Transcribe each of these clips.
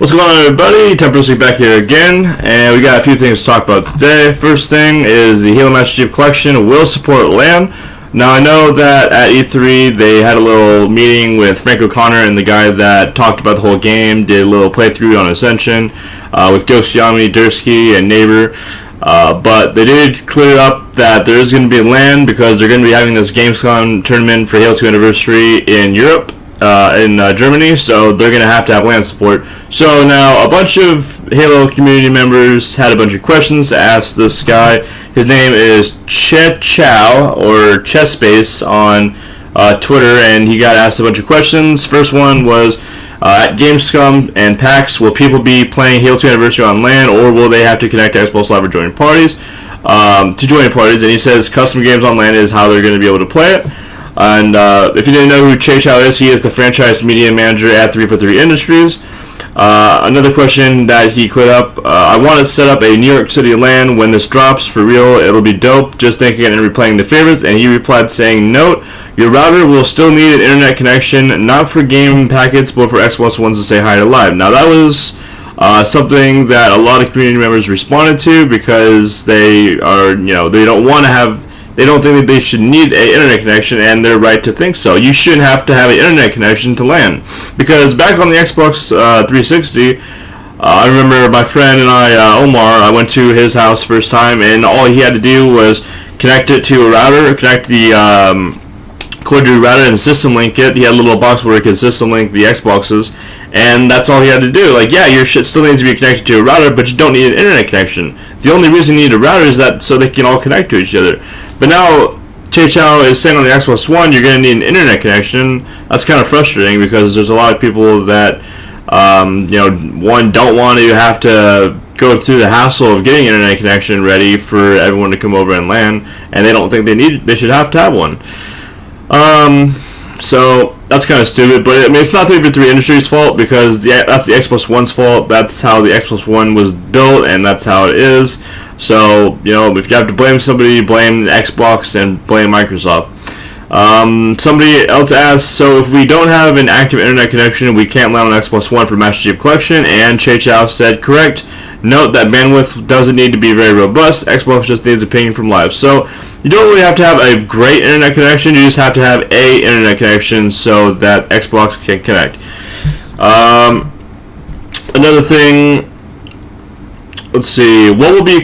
What's going on, everybody? Temperistic back here again, and we got a few things to talk about today. First thing is the Halo Master Chief Collection will support LAN. Now, I know that at E3 they had a little meeting with Frank O'Connor and the guy that talked about the whole game, did a little playthrough on Ascension with Ghost Yami, Dursky, and Neighbor. But they did clear up that there is going to be LAN because they're going to be having this Gamescom tournament for Halo 2 Anniversary in Europe. In Germany, so they're going to have LAN support. So now a bunch of Halo community members had a bunch of questions to ask this guy. His name is Che Chow, or Chesspace on Twitter, and he got asked a bunch of questions. First one was, at Gamescom and PAX, will people be playing Halo 2 Anniversary on LAN, or will they have to connect to Xbox Live or join parties? To join parties, and he says custom games on LAN is how they're going to be able to play it. And if you didn't know who Che Chow is, he is the franchise media manager at 343 Industries. Another question that he cleared up, I want to set up a New York City LAN when this drops. For real, it'll be dope. Just thinking and replaying the favorites. And he replied saying, note, your router will still need an internet connection, not for game packets, but for Xbox Ones to say hi to live. Now, that was something that a lot of community members responded to because they are, they don't want to have. They don't think that they should need an internet connection, and they're right to think so. You shouldn't have to have an internet connection to LAN. Because back on the Xbox 360, I remember my friend and I, Omar, I went to his house first time, and all he had to do was connect it to a router, connect the cord to a router and system link it. He had a little box where he could system link the Xboxes, and that's all he had to do. Like, yeah, your shit still needs to be connected to a router, but you don't need an internet connection. The only reason you need a router is that so they can all connect to each other. But now, Che Chow is saying on the Xbox One, you're going to need an internet connection. That's kind of frustrating because there's a lot of people that, don't want to have to go through the hassle of getting an internet connection ready for everyone to come over and LAN, and they don't think they should have to have one. So that's kind of stupid, but I mean, it's not 343 Industries' fault because that's the Xbox One's fault. That's how the Xbox One was built, and that's how it is. So, if you have to blame somebody, blame Xbox and blame Microsoft. Somebody else asked, so if we don't have an active internet connection, we can't LAN on Xbox One for Master Chief Collection, and Che Chow said, correct. Note that bandwidth doesn't need to be very robust. Xbox just needs a ping from live. So, you don't really have to have a great internet connection, you just have to have a internet connection so that Xbox can connect. Another thing, let's see, what will be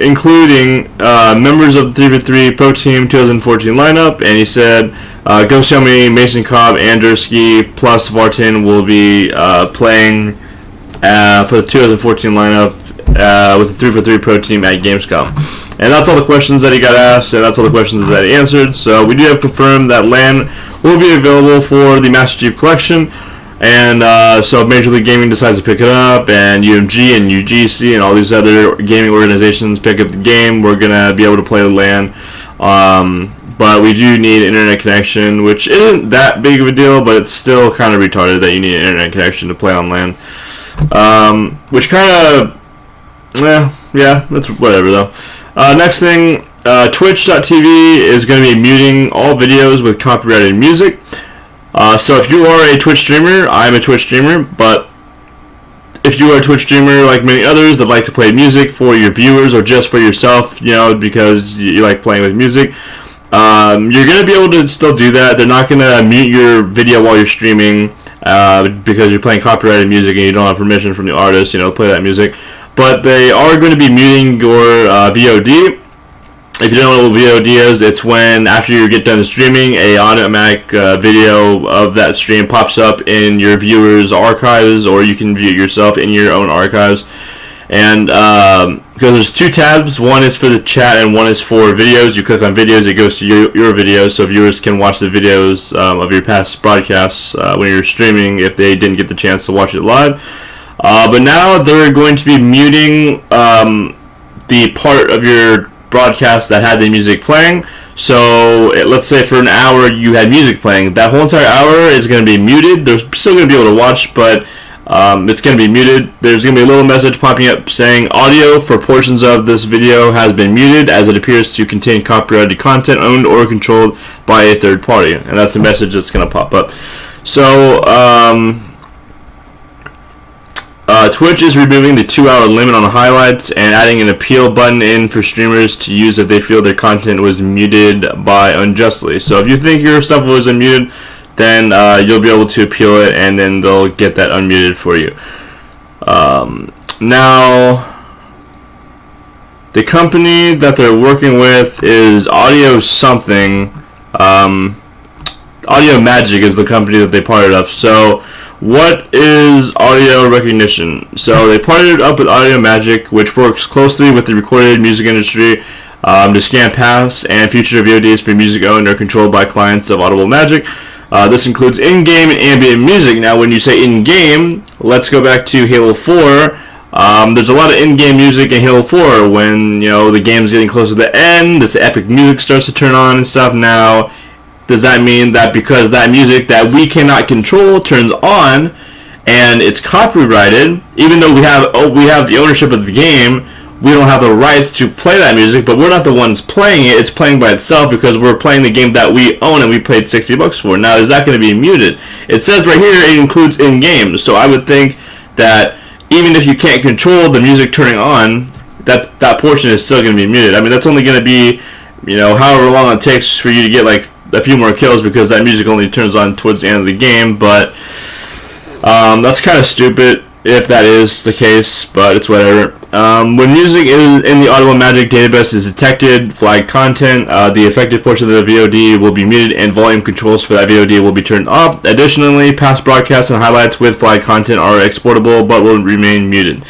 including members of the 3v3 Pro Team 2014 lineup? And he said, Ghost Yami, Mason Cobb, and Dursky, plus Vartan will be playing for the 2014 lineup with the 3v3 Pro Team at Gamescom. And that's all the questions that he got asked, and that's all the questions that he answered. So we do have confirmed that LAN will be available for the Master Chief Collection. And so if Major League Gaming decides to pick it up, and UMG and UGC and all these other gaming organizations pick up the game, we're going to be able to play LAN. But we do need an internet connection, which isn't that big of a deal, but it's still kind of retarded that you need an internet connection to play on LAN. Which kind of, yeah, that's whatever though. Next thing, Twitch.tv is going to be muting all videos with copyrighted music. So if you are a Twitch streamer, I'm a Twitch streamer, but if you are a Twitch streamer like many others that like to play music for your viewers or just for yourself, because you like playing with music, you're going to be able to still do that. They're not going to mute your video while you're streaming because you're playing copyrighted music and you don't have permission from the artist, play that music. But they are going to be muting your VOD. If you don't know what VOD is, it's when after you get done streaming, a automatic video of that stream pops up in your viewers' archives, or you can view it yourself in your own archives. And because there's two tabs, one is for the chat and one is for videos. You click on videos, it goes to your videos, so viewers can watch the videos of your past broadcasts when you're streaming if they didn't get the chance to watch it live. But now they're going to be muting the part of your broadcast that had the music playing. So let's say for an hour you had music playing. That whole entire hour is going to be muted. They're still going to be able to watch, but it's going to be muted. There's going to be a little message popping up saying audio for portions of this video has been muted as it appears to contain copyrighted content owned or controlled by a third party. And that's the message that's going to pop up. So Twitch is removing the 2-hour limit on the highlights and adding an appeal button in for streamers to use if they feel their content was muted by unjustly. So if you think your stuff was unmuted, then you'll be able to appeal it, and then they'll get that unmuted for you. Now, the company that they're working with is Audio something. Audio Magic is the company that they partnered up. So what is audio recognition? So they partnered up with Audio Magic, which works closely with the recorded music industry to scan past and future VODs for music owned or controlled by clients of Audible Magic. This includes in-game and ambient music. Now, when you say in-game, let's go back to Halo 4. There's a lot of in-game music in Halo 4. When the game's getting close to the end, this epic music starts to turn on and stuff. Now, does that mean that because that music that we cannot control turns on and it's copyrighted, even though we have the ownership of the game, we don't have the rights to play that music, but we're not the ones playing it, it's playing by itself because we're playing the game that we own and we paid $60 for. Now, is that going to be muted? It says right here it includes in-game, so I would think that even if you can't control the music turning on, that portion is still going to be muted. I mean, that's only going to be, however long it takes for you to get like a few more kills because that music only turns on towards the end of the game, but that's kind of stupid if that is the case, but it's whatever. When music in the Audible Magic database is detected, flagged content, the affected portion of the VOD will be muted and volume controls for that VOD will be turned up. Additionally, past broadcasts and highlights with flagged content are exportable but will remain muted.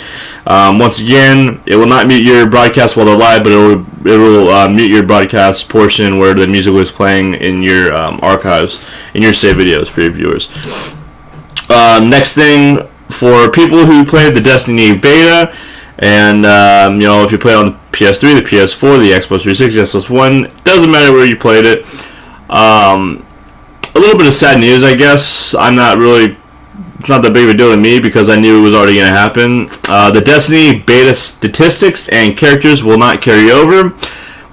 Once again, it will not mute your broadcast while they're live, but it will mute your broadcast portion where the music was playing in your archives, in your saved videos for your viewers. Next thing, for people who played the Destiny beta, and if you play on the PS3, the PS4, the Xbox 360, Xbox One, doesn't matter where you played it. A little bit of sad news, I guess. It's not that big of a deal to me because I knew it was already going to happen. The Destiny beta statistics and characters will not carry over.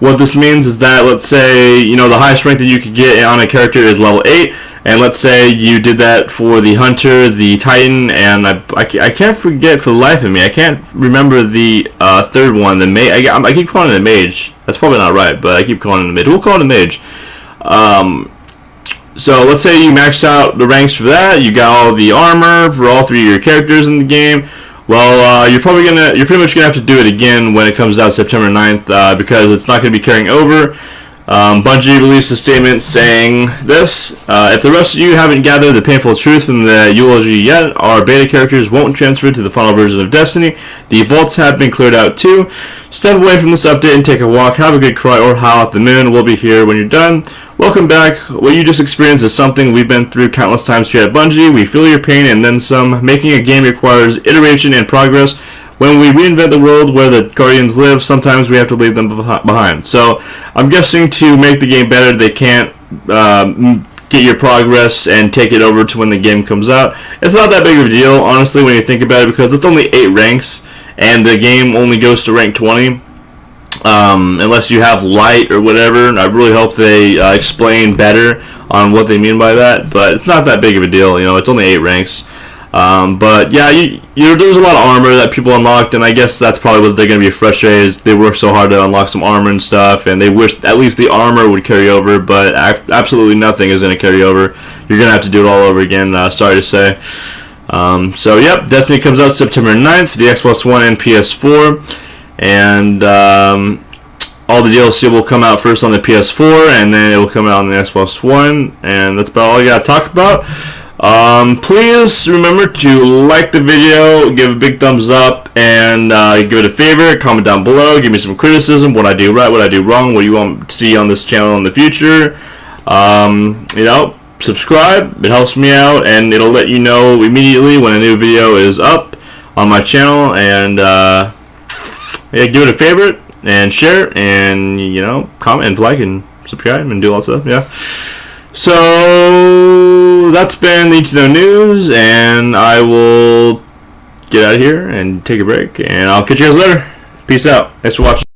What this means is that, let's say, the highest rank that you could get on a character is level 8, and let's say you did that for the Hunter, the Titan, and I can't forget for the life of me, I can't remember the third one, the Mage. I keep calling it a Mage. That's probably not right, but I keep calling it a Mage. We'll call it a Mage. So let's say you maxed out the ranks for that, you got all the armor for all 3 of your characters in the game. Well, you're pretty much gonna have to do it again when it comes out September 9th because it's not gonna be carrying over. Bungie released a statement saying this: if the rest of you haven't gathered the painful truth from the eulogy yet, our beta characters won't transfer to the final version of Destiny. The vaults have been cleared out too. Step away from this update and take a walk, have a good cry, or howl at the moon. We'll be here when you're done. Welcome back. What you just experienced is something we've been through countless times here at Bungie. We feel your pain and then some. Making a game requires iteration and progress. When we reinvent the world where the Guardians live, sometimes we have to leave them behind. So I'm guessing to make the game better, they can't get your progress and take it over to when the game comes out. It's not that big of a deal, honestly, when you think about it, because it's only 8 ranks, and the game only goes to rank 20. Unless you have light or whatever. I really hope they explain better on what they mean by that, but it's not that big of a deal. It's only 8 ranks. But yeah, there's a lot of armor that people unlocked, and I guess that's probably what they're going to be frustrated. They worked so hard to unlock some armor and stuff, and they wish at least the armor would carry over, but absolutely nothing is going to carry over. You're going to have to do it all over again, sorry to say. So yep, Destiny comes out September 9th for the Xbox One and PS4, and all the DLC will come out first on the PS4, and then it will come out on the Xbox One, and that's about all I got to talk about. Please remember to like the video, give a big thumbs up, and give it a favorite. Comment down below, give me some criticism, what I do right, what I do wrong, what you want to see on this channel in the future. Subscribe, it helps me out, and it'll let you know immediately when a new video is up on my channel. And yeah, give it a favorite and share, and comment and like and subscribe and do all that stuff. Yeah. So that's been the Need to Know News, and I will get out of here and take a break, and I'll catch you guys later. Peace out. Thanks for watching.